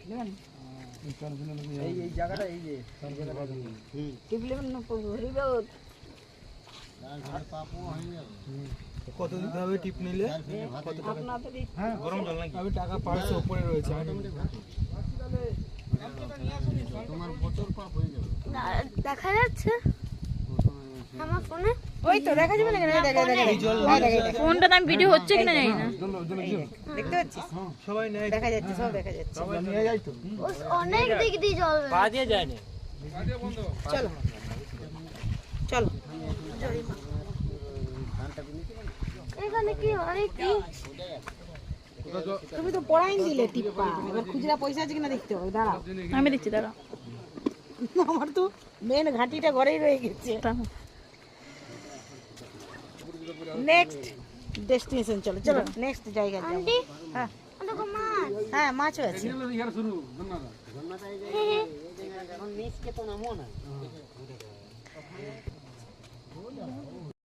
এই জায়গাটা এই যে টিপলেন না ঘুরিবে কত দিতে হবে টিপ নিলে? হ্যাঁ গরম জল নাকি? আমি টাকা পার্সে উপরে রয়েছে। তোমার বছর পাপ হয়ে যাবে। দেখা যাচ্ছে আমার ফোনে? ওই তো দেখা যাবে না, দেখা ফোনটা আমি ভিডিও হচ্ছে কিনা জানি না। দেখতে পাচ্ছিস সবাই নেয়, দেখা যাচ্ছে, সব দেখা যাচ্ছে। সবাই নিয়ে যায় তো। অনেক দিক দিয়ে চলবে। পা দিয়ে যায় না। চলো চলো এখানে কি হয় কি? তুমি তো পড়াই দিলে টিপ্পা, এবার খুচরা পয়সা আছে কিনা দেখতে হবে। দাঁড়াও আমি দিচ্ছি, দাঁড়া। আমার তো মেন ঘাটিটা ঘরেই রয়ে গেছে। নেক্সট ডেস্টিনেশন চলো, চলো নেক্সট জায়গা যাবো। আন্টি হ্যাঁ দেখো মাছ। হ্যাঁ মাছও আছে।